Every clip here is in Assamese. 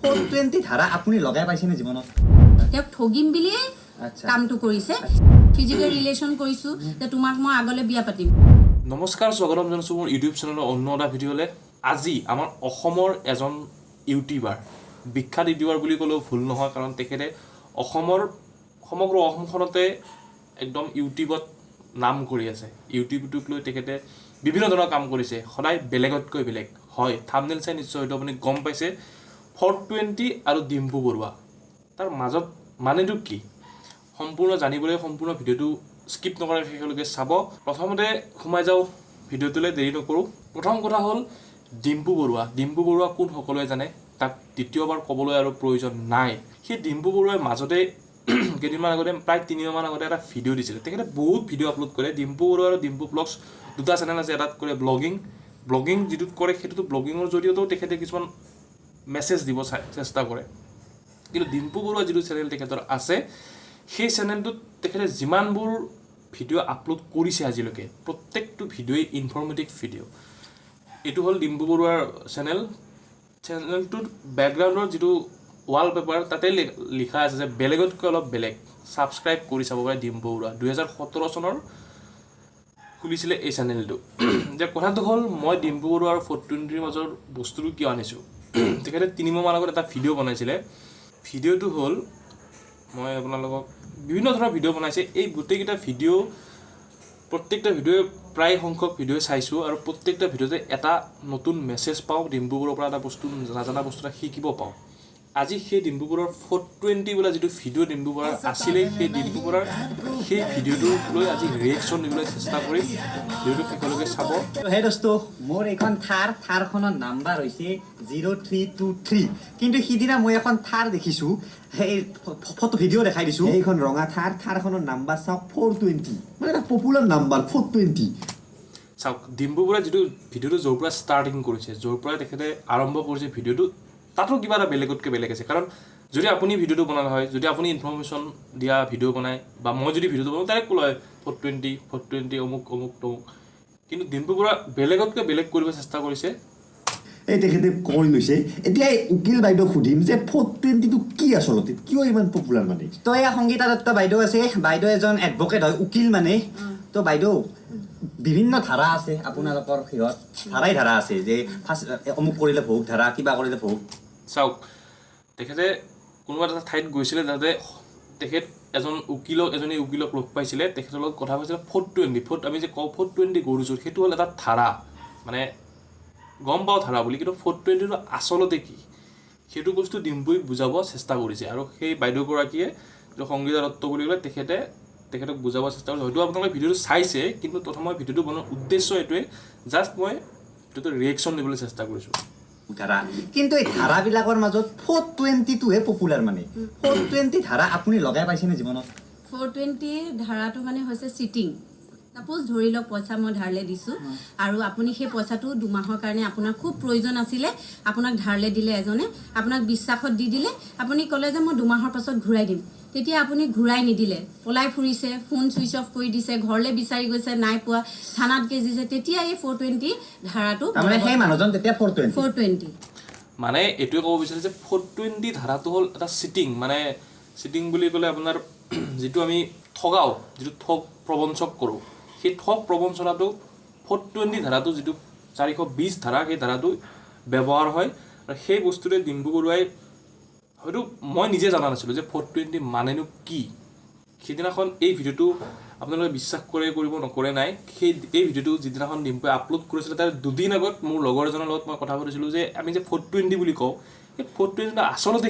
420 ধাৰা আপুনি লগাই পাইছেনে জীৱনত? তেওঁক ঠগিম বুলিয়ে আচ্ছা কামটো কৰিছে। ফিজিকেল ৰিলেশ্যন কৰিছোঁ যে তোমাক মই আগলৈ বিয়া পাতিম। নমস্কাৰ, স্বাগতম জনাইছোঁ মোৰ ইউটিউব চেনেলৰ অন্য এটা ভিডিঅ'লৈ। আজি আমাৰ অসমৰ এজন ইউটিউবাৰ, বিখ্যাত ইউটিউবাৰ বুলি ক'লেও ভুল নহয়, কাৰণ তেখেতে অসমৰ সমগ্ৰ অসমখনতে একদম ইউটিউবত নাম কৰি আছে। ইউটিউবটোক লৈ তেখেতে বিভিন্ন ধৰণৰ কাম কৰিছে, সদায় বেলেগতকৈ বেলেগ। হয়, থাম্বনেইল চাই নিশ্চয় হয়তো আপুনি গম পাইছে 420 আৰু ডিম্পু বৰুৱা, তাৰ মাজত মানেটো কি সম্পূৰ্ণ জানিবলৈ সম্পূৰ্ণ ভিডিঅ'টো স্কিপ নকৰাকৈ শেষলৈকে চাব। প্ৰথমতে সোমাই যাওঁ ভিডিঅ'টোলৈ, দেৰি নকৰোঁ। প্ৰথম কথা হ'ল ডিম্পু বৰুৱা। ডিম্পু বৰুৱা কোন সকলোৱে জানে, তাক দ্বিতীয়বাৰ ক'বলৈ আৰু প্ৰয়োজন নাই। সেই ডিম্পু বৰুৱাই মাজতে কেইদিনমান আগতে, প্ৰায় 3 মাহমান আগতে এটা ভিডিঅ' দিছিলে। তেখেতে বহুত ভিডিঅ' আপলোড কৰে। ডিম্পু বৰুৱা আৰু ডিম্পু ব্লগছ দুটা চেনেল আছে। এটাত কৰে ব্লগিং যিটোত কৰে সেইটোতো ব্লগিঙৰ জৰিয়তেও তেখেতে কিছুমান মেছেজ দিব চেষ্টা কৰে। কিন্তু ডিম্পু বৰুৱা যিটো চেনেল তেখেতৰ আছে, সেই চেনেলটোত তেখেতে যিমানবোৰ ভিডিঅ' আপলোড কৰিছে আজিলৈকে, প্ৰত্যেকটো ভিডিঅ'ই ইনফৰ্মেটিভ ভিডিঅ'। এইটো হ'ল ডিম্পু বৰুৱাৰ চেনেলটোৰ বেকগ্ৰাউণ্ডৰ যিটো ৱালপেপাৰ, তাতে লিখা আছে যে বেলেগতকৈ অলপ বেলেগ। ছাবস্ক্ৰাইব কৰি চাব পাৰে ডিম্পু বৰুৱা। 2017 চনৰ খুলিছিলে এই চেনেলটো। যে কথাটো হ'ল, মই ডিম্পু বৰুৱা আৰু 420ৰ মাজৰ বস্তুটো কিয় আনিছোঁ। তেখেতে 3 মাহমান আগত এটা ভিডিঅ' বনাইছিলে। ভিডিঅ'টো হ'ল, মই আপোনালোকক বিভিন্ন ধৰণৰ ভিডিঅ' বনাইছে। এই গোটেইকেইটা ভিডিঅ' প্ৰত্যেকটা ভিডিঅ'ই প্ৰায় সংখ্যক ভিডিঅ' চাইছোঁ, আৰু প্ৰত্যেকটা ভিডিঅ'তে এটা নতুন মেছেজ পাওঁ। ডিম্পু বৰুৱাৰ পৰা এটা বস্তু, নাজানা বস্তু এটা শিকিব পাওঁ। আজি সেই ডিম্পু বৰুৱাৰ 420 বোলা যিটো ভিডিঅ' ডিম্পু বৰুৱাৰ আছিলে, সেই ডিম্পু বৰুৱাৰ সেই ভিডিঅ'টোক লৈ আজি ৰিয়েকশ্যন দিবলৈ চেষ্টা কৰিম। ভিডিঅ'টো শেষলৈকে চাব। হে দোস্ত, মোৰ এইখন থাৰখনৰ নাম্বাৰ হৈছে 0323। কিন্তু সিদিনা মই এখন থাৰ দেখিছোঁ, সেই ফটো ভিডিঅ' দেখাই দিছোঁ, এইখন ৰঙা থাৰখনৰ নাম্বাৰ চাওক 420, মানে এটা পপুলাৰ নাম্বাৰ 420। চাওক, ডিম্পু বৰুৱাই যিটো ভিডিঅ'টো য'ৰ পৰা ষ্টাৰ্টিং কৰিছে, য'ৰ পৰা তেখেতে আৰম্ভ কৰিছে ভিডিঅ'টো, তাতো কিবা এটা বেলেগতকৈ বেলেগ আছে। কাৰণ যদি আপুনি ভিডিঅ'টো বনালে হয়, যদি আপুনি ইনফৰ্মেশ্যন দিয়া ভিডিঅ' বনায়, বা মই যদি ভিডিঅ'টো বনাওঁ, ডাইৰেক্ট ক'লো হয় 420 অমুক তমুক। কিন্তু ডিম্পু বৰুৱা বেলেগতকৈ বেলেগ কৰিব চেষ্টা কৰিছে। এই তেখেতে কৰি লৈছে। এতিয়া এই উকিল বাইদেউ সুধিম যে 420টো কি আচলতে, কিয় ইমান পপুলাৰ মানে? তো এয়া সংগীতা দত্ত বাইদেউ আছে, বাইদেউ এজন এডভকেট হয়, উকিল মানে। তো বাইদেউ, বিভিন্ন ধাৰা আছে আপোনালোকৰ সিহঁত, ধাৰা আছে যে অমুক কৰিলে ভোগ ধাৰা, কিবা কৰিলে ভোগ। চাওক, তেখেতে কোনোবা এটা ঠাইত গৈছিলে, যাতে তেখেত এজনী উকিলক লগ পাইছিলে, তেখেতৰ লগত কথা কৈছিলে 420 আমি যে কওঁ 420 গৰুজোৰ, সেইটো হ'ল এটা ধাৰা। মানে গম পাওঁ ধাৰা বুলি, কিন্তু 420টো আচলতে কি, সেইটো বস্তু ডিম্পুক বুজাব চেষ্টা কৰিছে। আৰু সেই বাইদেউগৰাকীয়ে যিটো সংগীতা দত্ত বুলি ক'লে, তেখেতক বুজাব চেষ্টা কৰিছে। হয়তো আপোনালোকে ভিডিঅ'টো চাইছে, কিন্তু প্ৰথম মই ভিডিঅ'টো বনোৱাৰ উদ্দেশ্য এইটোৱে, জাষ্ট মই ভিডিঅ'টো ৰিয়েকশ্যন দিবলৈ চেষ্টা কৰিছোঁ। ধাৰা, কিন্তু এই ধাৰাবিলাকৰ মাজত 420টোহে পপুলাৰ মানে। 420 ধাৰা আপুনি লগাই পাইছেনে জীৱনত? 420 ধাৰাটো মানে হৈছে চিটিং। ছাপ'জ ধৰি লওক, পইচা মই ধাৰলৈ দিছোঁ, আৰু আপুনি সেই পইচাটো 2 মাহৰ কাৰণে আপোনাৰ খুব প্ৰয়োজন আছিলে, আপোনাক ধাৰলৈ দিলে এজনে, আপোনাক বিশ্বাসত দি দিলে, আপুনি ক'লে যে মই 2 মাহৰ পাছত ঘূৰাই দিম। তেতিয়া আপুনি ঘূৰাই নিদিলে, পলাই ফুৰিছে, ফোন ছুইচ অফ কৰি দিছে, ঘৰলৈ বিচাৰি গৈছে, নাই পোৱা, থানাত কেছ দিছে, তেতিয়া এই 420 ধাৰাটো, তাৰমানে সেই মানুহজন তেতিয়া 420 মানে এইটোৱে ক'ব বিচাৰিছে, 420 ধাৰাটো হ'ল এটা চিটিং। মানে চিটিং বুলি ক'লে আপোনাৰ যিটো আমি ঠগাওঁ, যিটো ঠগ প্ৰবঞ্চক কৰোঁ, সেই ঠগ প্ৰবঞ্চনাটো 420 ধাৰাটো, যিটো 420 ধাৰা, সেই ধাৰাটো ব্যৱহাৰ হয়। আৰু সেই বস্তুটোৱে ডিম্পু বৰুৱাই, হয়তো মই নিজে জনা নাছিলোঁ যে 420 মানেনো কি। সেইদিনাখন এই ভিডিঅ'টো আপোনালোকে বিশ্বাস কৰিব নকৰে নাই, এই ভিডিঅ'টো যিদিনাখন ডিম্পুৱে আপলোড কৰিছিলে, তাৰ 2 দিন আগত মোৰ লগৰ এজনৰ লগত মই কথা পাতিছিলোঁ যে আমি যে 420 বুলি কওঁ, সেই 420 আচলতে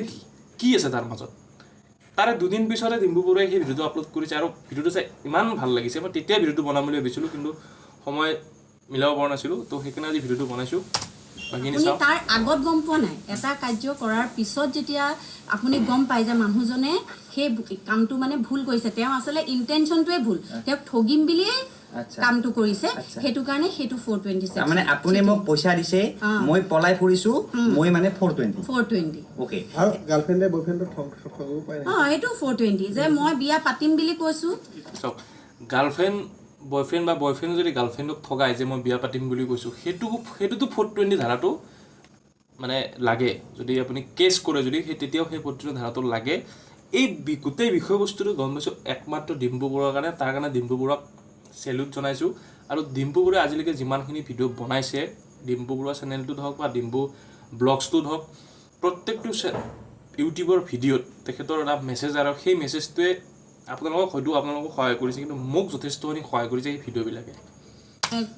কি আছে তাৰ মাজত। তাৰে 2 দিন পিছতে ডিম্পু বৰুৱাই সেই ভিডিঅ'টো আপলোড কৰিছে, আৰু ভিডিঅ'টো চাই ইমান ভাল লাগিছে। মই তেতিয়া ভিডিঅ'টো বনাম বুলি ভাবিছিলোঁ, কিন্তু সময় মিলাব পৰা নাছিলোঁ। তো সেইকাৰণে আজি ভিডিঅ'টো বনাইছোঁ। আপুনি তাৰ আগত গম পোৱা নাই, এটা কাৰ্য কৰাৰ পিছত যেতিয়া আপুনি গম পায় যে মানুহজনে সেই কামটো মানে ভুল কৰিছে, তেওঁ আচলতে ইণ্টেনশ্যনটোৱে ভুল, তেওঁক ঠগিম বুলিয়ে কামটো কৰিছে, সেইটো কাৰণে সেইটো 420। মানে আপুনি মোক পইচা দিছে, মই পলাই ফুৰিছোঁ, মই মানে 420। ওকে। আৰু গাৰ্লফ্ৰেণ্ডে বয়ফ্ৰেণ্ডক ঠগিব পাৰে। সেইটো 420, যে মই বিয়া পাতিম বুলি কৈছোঁ। চাওক, বয়ফ্ৰেণ্ড বা বয়ফ্ৰেণ্ডে যদি গাৰ্লফ্ৰেণ্ডক ঠগায় যে মই বিয়া পাতিম বুলি কৈছোঁ, সেইটোতো 420 ধাৰাটো মানে লাগে যদি আপুনি কেছ কৰে যদি তেতিয়াও সেই প্ৰতিটো ধাৰাটো লাগে এই গোটেই বিষয়বস্তুটো গম পাইছোঁ একমাত্ৰ ডিম্পু বৰুৱাৰ কাৰণে তাৰ কাৰণে ডিম্পু বৰুৱাক চেলুট জনাইছোঁ আৰু ডিম্পু বৰুৱাই আজিলৈকে যিমানখিনি ভিডিঅ' বনাইছে ডিম্পু বৰুৱা চেনেলটোত হওক বা ডিম্পু ব্লগছটোত হওক প্ৰত্যেকটো ইউটিউবৰ ভিডিঅ'ত তেখেতৰ এটা মেছেজ আৰু সেই মেছেজটোৱে আপোনালোকক সহায় কৰিছে কিন্তু মোক যথেষ্টখিনি সহায় কৰিছে এই ভিডিঅ'বিলাকে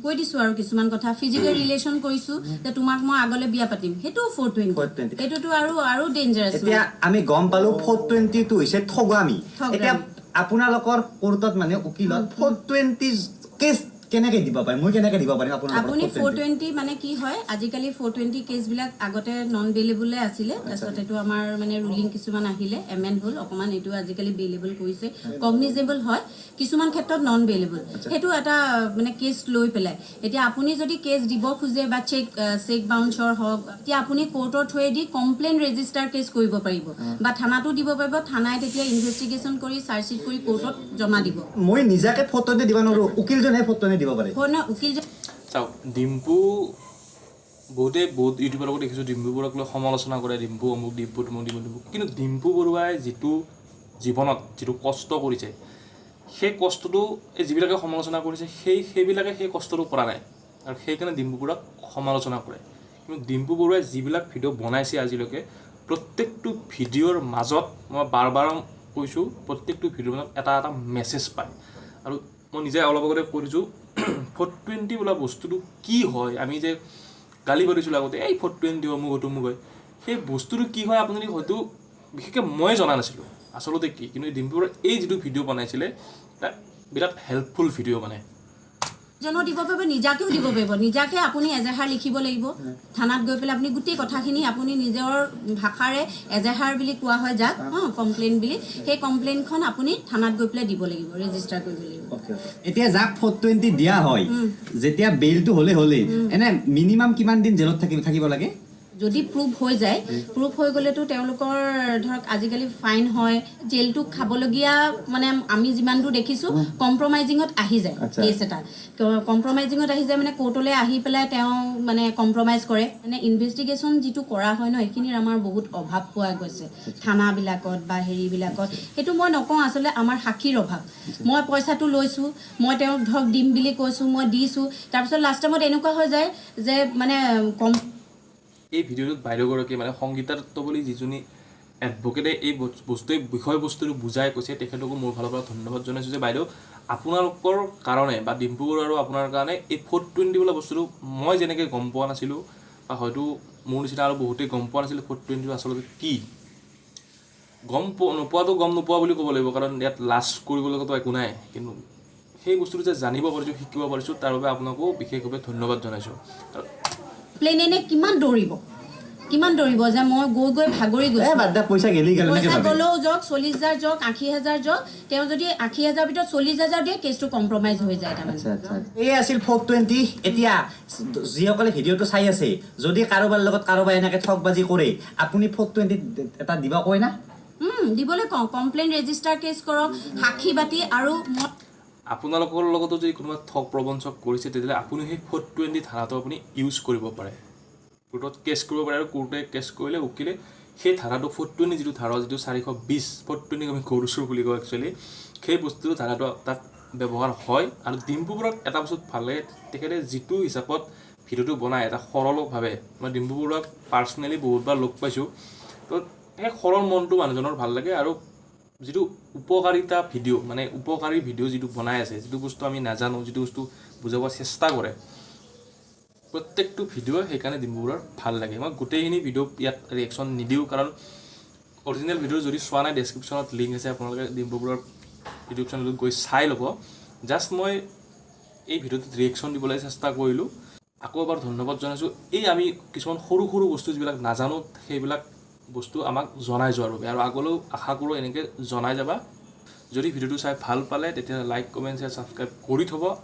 কৈ দিছোঁ আৰু কিছুমান কথা ফিজিকেল ৰিলেশ্যন কৰিছোঁ যে তোমাক মই আগলৈ বিয়া পাতিম সেইটো 420 সেইটোতো আৰু ডেঞ্জাৰাছ এতিয়া আমি গম পালো 420 টো হৈছে ঠগামি ঠগামি। এতিয়া আপোনালোকৰ কোৰ্টত মানে উকিলত 420 কেছ কেনেকৈ দিব পাৰে মই কেনেকৈ দিব পাৰিম আপুনি আপোনালোকৰ 420 মানে কি হয় আজিকালি 420 কেছবিলাক আগতে নন বেইলেবলে আছিলে তাৰপিছত এইটো আমাৰ মানে ৰুলিং কিছুমান আহিলে এমেণ্ড হ'ল অকণমান এইটো আজিকালি বেইলেবল কৰিছে কগনিজেবল হয় কিছুমান ক্ষেত্ৰত নন বেইলেবল সেইটো এটা মানে কেছ লৈ পেলাই এতিয়া আপুনি যদি কেছ দিব খোজে বা চেক বাউন্সৰ হওক এতিয়া আপুনি কোৰ্টৰ থ্ৰুৱেদি কমপ্লেইন ৰেজিষ্টাৰ কেছ কৰিব পাৰিব বা থানাতো দিব পাৰিব থানাই তেতিয়া ইনভেষ্টিগেশ্যন কৰি চাৰ্জশ্বিট কৰি কোৰ্টত জমা দিব মই নিজাকে 420 দিব নোৱাৰো উকিলজনে 420 দিব পাৰে উকিল চাওক ডিম্পু বহুত ইউটিউবৰ লগত দেখিছোঁ ডিম্পু বৰুৱাক লৈ সমালোচনা কৰে ডিম্পু অমুক ডিম্পু কিন্তু ডিম্পু বৰুৱাই যিটো জীৱনত যিটো কষ্ট কৰিছে সেই কষ্টটো এই যিবিলাকে সমালোচনা কৰিছে সেইবিলাকে সেই কষ্টটো কৰা নাই আৰু সেইকাৰণে ডিম্পু বৰুৱাক সমালোচনা কৰে কিন্তু ডিম্পু বৰুৱাই যিবিলাক ভিডিঅ' বনাইছে আজিলৈকে প্ৰত্যেকটো ভিডিঅ'ৰ মাজত মই বাৰ কৈছোঁ প্ৰত্যেকটো ভিডিঅ'ৰ মাজত এটা এটা মেছেজ পায় আৰু মই নিজে অলপ আগতে কৰিছোঁ 420 বোলা বস্তুটো কি হয় আমি যে গালি পাৰিছিলোঁ আগতে এই 420 অমুক তমুক হয় সেই বস্তুটো কি হয় আপুনি হয়তো বিশেষকৈ মই জনা নাছিলোঁ আচলতে কি কিন্তু ডিম্পুৰ এই যিটো ভিডিঅ' বনাইছিলে এটা বিৰাট হেল্পফুল ভিডিঅ' মানে জনো দিব পাৰিব নিজাকেও দিব পাৰিব নিজাকে আপুনি এজাহাৰ লিখিব লাগিব থানাত গৈ পেলাই আপুনি গোটেই কথাখিনি আপুনি নিজৰ ভাষাৰে এজাহাৰ বুলি কোৱা হয় যাক কমপ্লেইন বুলি সেই কমপ্লেইনখন আপুনি থানাত গৈ পেলাই দিব লাগিব ৰেজিষ্টাৰ কৰিব লাগিব এতিয়া যাক 420 দিয়া হয় যেতিয়া বেইলটো হ'লে এনে মিনিমাম কিমান দিন জেলত থাকিব লাগে যদি প্ৰুফ হৈ যায় প্ৰুফ হৈ গ'লেতো তেওঁলোকৰ ধৰক আজিকালি ফাইন হয় জেলটো খাবলগীয়া মানে আমি যিমান দূৰ দেখিছোঁ কম্প্ৰমাইজিঙত আহি যায় কেছ এটা কম্প্ৰমাইজিঙত আহি যায় মানে কোৰ্টলৈ আহি পেলাই তেওঁ মানে কম্প্ৰমাইজ কৰে মানে ইনভেষ্টিগেশ্যন যিটো কৰা হয় ন সেইখিনিৰ আমাৰ বহুত অভাৱ পোৱা গৈছে থানাবিলাকত বা হেৰিবিলাকত সেইটো মই নকওঁ আচলতে আমাৰ সাক্ষীৰ অভাৱ মই পইচাটো লৈছোঁ মই তেওঁক ধৰক দিম বুলি কৈছোঁ মই দিছোঁ তাৰপিছত লাষ্ট টাইমত এনেকুৱা হৈ যায় যে মানে এই ভিডিঅ'টোত বাইদেউগৰাকী মানে সংগীতা দত্ত বুলি যিজনী এডভকেটে এই বিষয়বস্তুটো বুজাই কৈছে তেখেতকো মোৰ ফালৰ পৰা ধন্যবাদ জনাইছোঁ যে বাইদেউ আপোনালোকৰ কাৰণে বা ডিম্পু বৰুৱা আৰু আপোনাৰ কাৰণে এই 420 বোলা বস্তুটো মই যেনেকৈ গম পোৱা নাছিলোঁ বা হয়তো মোৰ নিচিনা আৰু বহুতেই গম পোৱা নাছিলোঁ 420 আচলতে কি গম নোপোৱা বুলি ক'ব লাগিব কাৰণ ইয়াত লাজ কৰিব লগাতো একো নাই কিন্তু সেই বস্তুটো যে জানিব পাৰিছোঁ শিকিব পাৰিছোঁ তাৰ বাবে আপোনাকো বিশেষভাৱে ধন্যবাদ জনাইছোঁ প্লেন এনে কিমান দৌৰিব যে মই গৈ ভাগৰি গৈছোঁ পইচা গ'লেও যাওক 40,000 যাওক 80,000 যাওক তেওঁ যদি 80,000 ভিতৰত 40,000 দিয়ে কেছটো কম্প্ৰমাইজ হৈ যায় তাৰমানে এই আছিল 420 এতিয়া যিসকলে ভিডিঅ'টো চাই আছে যদি কাৰোবাৰ লগত কাৰোবাৰ এনেকৈ ঠগবাজি কৰে আপুনি 420 এটা দিব কয় না দিবলৈ কওঁ কমপ্লেইন ৰেজিষ্টাৰ কেছ কৰক সাক্ষী বাতি আৰু আপোনালোকৰ লগতো যদি কোনোবা ঠগ প্ৰবঞ্চক কৰিছে তেতিয়াহ'লে আপুনি সেই 420 ধাৰাটো আপুনি ইউজ কৰিব পাৰে কোৰ্টত কেছ কৰিব পাৰে আৰু কোৰ্টে কেছ কৰিলে উকিলে সেই ধাৰাটো 420 যিটো ধাৰা যিটো 420 420 আমি কৰিছোঁ বুলি কওঁ একচুৱেলি সেই বস্তুটো ধাৰাটো তাত ব্যৱহাৰ হয় আৰু ডিম্পু বৰুৱাক এটা বস্তুত ভাল লাগে তেখেতে যিটো হিচাপত ভিডিঅ'টো বনায় এটা সৰলভাৱে মই ডিম্পু বৰুৱাক পাৰ্চনেলি বহুতবাৰ লগ পাইছোঁ তো সেই সৰল মনটো মানুহজনৰ ভাল লাগে আৰু যিটো উপকাৰিতা ভিডিঅ' মানে উপকাৰী ভিডিঅ' যিটো বনাই আছে যিটো বস্তু আমি নাজানো যিটো বস্তু বুজাব চেষ্টা কৰে প্ৰত্যেকটো ভিডিঅ' সেইকাৰণে ডিম্পু বৰুৱাৰ ভাল লাগে মই গোটেইখিনি ভিডিঅ' ইয়াত ৰিয়েকশ্যন নিদিওঁ কাৰণ অৰিজিনেল ভিডিঅ' যদি চোৱা নাই ডেছক্ৰিপশ্যনত লিংক আছে আপোনালোকে ডিম্পু বৰুৱাৰ ইউটিউব চেনেলত গৈ চাই ল'ব জাষ্ট মই এই ভিডিঅ'টোত ৰিয়েকশ্যন দিবলৈ চেষ্টা কৰিলোঁ আকৌ এবাৰ ধন্যবাদ জনাইছোঁ এই আমি কিছুমান সৰু বস্তু যিবিলাক নাজানো সেইবিলাক বস্তু আমাক জনাই যোৱাৰ বাবে আৰু আগলৈও আশা কৰোঁ এনেকৈ জনাই যাবা যদি ভিডিঅ'টো চাই ভাল পালে তেতিয়াহ'লে লাইক কমেণ্ট শ্বেয়াৰ ছাবস্ক্ৰাইব কৰি থ'ব